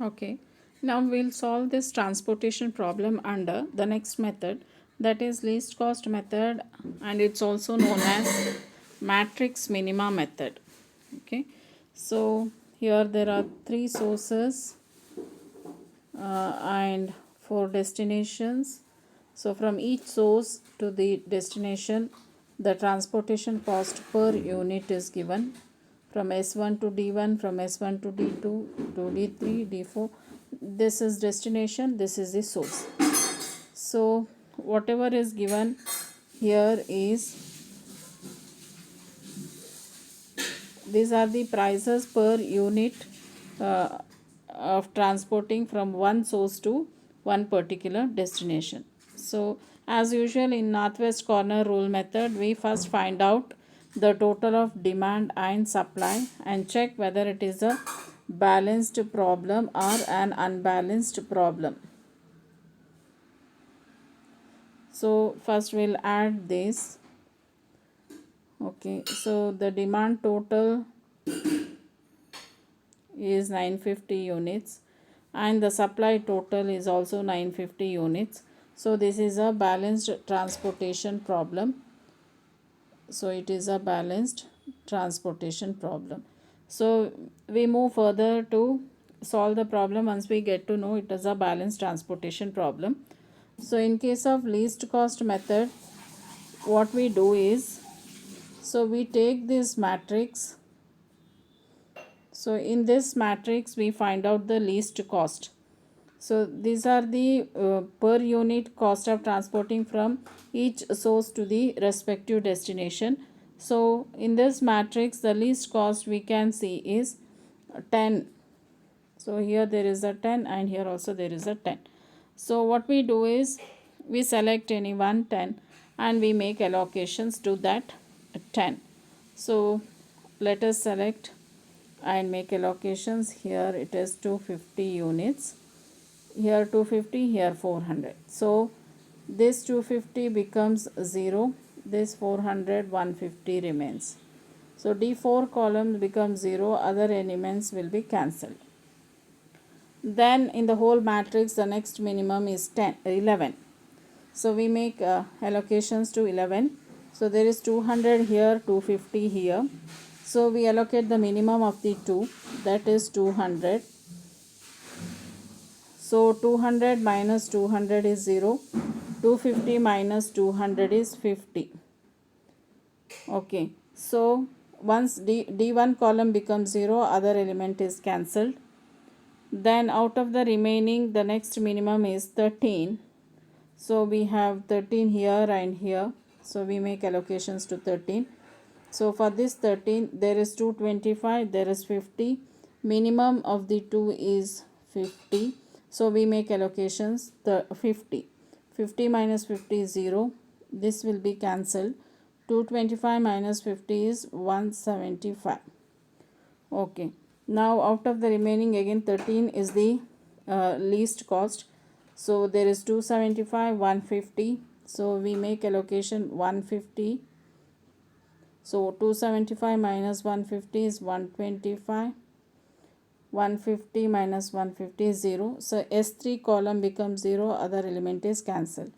Okay, now we'll solve this transportation problem under the next method, that is least cost method, and it's also known as matrix minima method. Okay, so here there are three sources and four destinations. So from each source to the destination, the transportation cost per unit is given from S1 to D1, from S1 to D2 to D3, D4. This is destination, this is the source. So whatever is given here is, these are the prices per unit uh, of transporting from one source to one particular destination. So as usual in northwest corner rule method, we first find out the total of demand and supply and check whether it is a balanced problem or an unbalanced problem. So first we'll add this. Okay, so the demand total is 950 units and the supply total is also 950 units. So this is a balanced transportation problem. So it is a balanced transportation problem. So we move further to solve the problem once we get to know it is a balanced transportation problem. So in case of least cost method, what we do is, so we take this matrix. So in this matrix we find out the least cost. So these are the per unit cost of transporting from each source to the respective destination. So in this matrix the least cost we can see is 10. So here there is a 10 and here also there is a 10. So what we do is we select any one 10 and we make allocations to that 10. So let us select and make allocations. Here it is 250 units, here 250, here 400. So this 250 becomes 0, this 400, 150 remains. So D4 column becomes 0, other elements will be cancelled. Then in the whole matrix the next minimum is 11. So we make allocations to 11. So there is 200 here, 250 here. So we allocate the minimum of the 2, that is 200. So 200 minus 200 is 0. 250 minus 200 is 50. Okay. So once D1 column becomes 0, other element is cancelled. Then out of the remaining, the next minimum is 13. So we have 13 here and here. So we make allocations to 13. So for this 13, there is 225, there is 50. Minimum of the 2 is 50. So we make allocations 50. 50 minus 50 is 0. This will be cancelled. 225 minus 50 is 175. Okay. Now out of the remaining, again 13 is the least cost. So there is 275, 150. So we make allocation 150. So 275 minus 150 is 125. 150 minus 150 is 0. So S3 column becomes 0, other element is cancelled.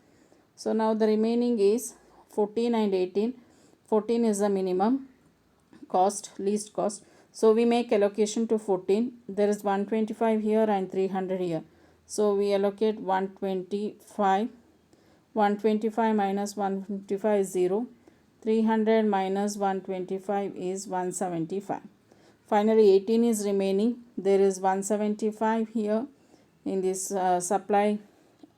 So now the remaining is 14 and 18. 14 is the minimum cost, least cost. So we make allocation to 14. There is 125 here and 300 here. So we allocate 125. 125 minus 155 is 0. 300 minus 125 is 175. Finally 18 is remaining. There is 175 here in this supply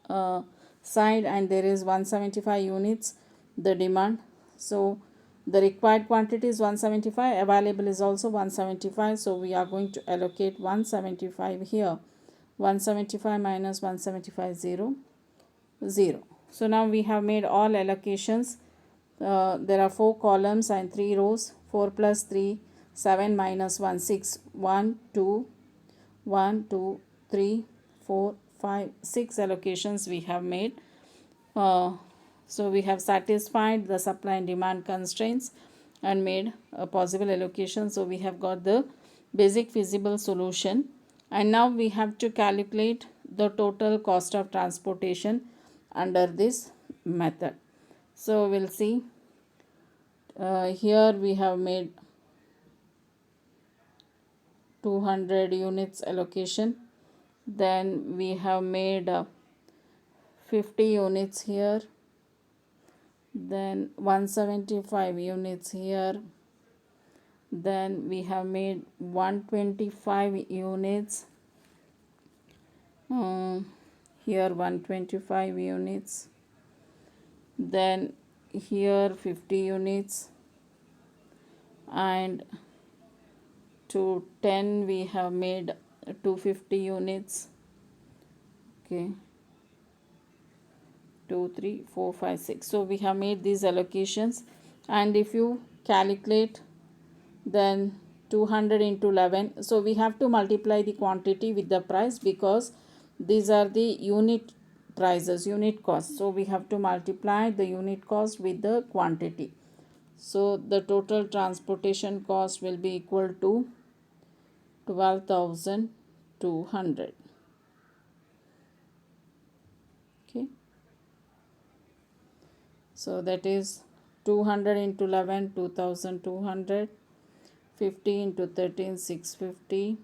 side and there is 175 units the demand. So the required quantity is 175, available is also 175. So we are going to allocate 175 here. 175 minus 175 is 0, 0. So now we have made all allocations. There are 4 columns and 3 rows. 4 plus 3, 7 minus 1, 6. 1, 2, 1, 2, 3, 4, 5, 6 allocations we have made. So we have satisfied the supply and demand constraints and made a possible allocation. So we have got the basic feasible solution And now we have to calculate the total cost of transportation under this method. So we'll see. Here we have made 200 units allocation. Then we have made 50 units here. Then 175 units here. Then we have made 125 units. Here 125 units. Then here 50 units. And to 10 we have made 250 units. Okay, 2 3 4 5 6. So we have made these allocations, and if you calculate, then 200 into 11, so we have to multiply the quantity with the price, because these are the unit prices, unit cost. So we have to multiply the unit cost with the quantity. So the total transportation cost will be equal to 12,200. Okay, so that is 200 into 11, 2,200. 50 into 13, 650.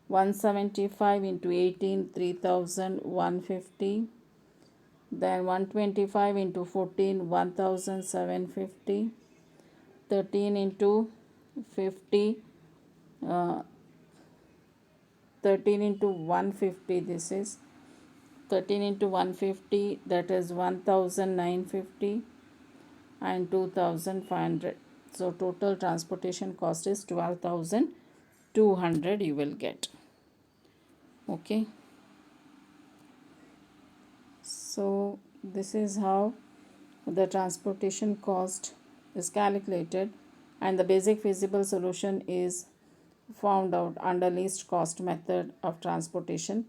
175 into 18, 3,150. Then 125 into 14, 1,750. 13 into 50, 13 into 150, this is 13 into 150, that is 1,950, and 2,500. So total transportation cost is 12,200 you will get. Okay, so this is how the transportation cost is calculated, and the basic feasible solution is found out under least cost method of transportation.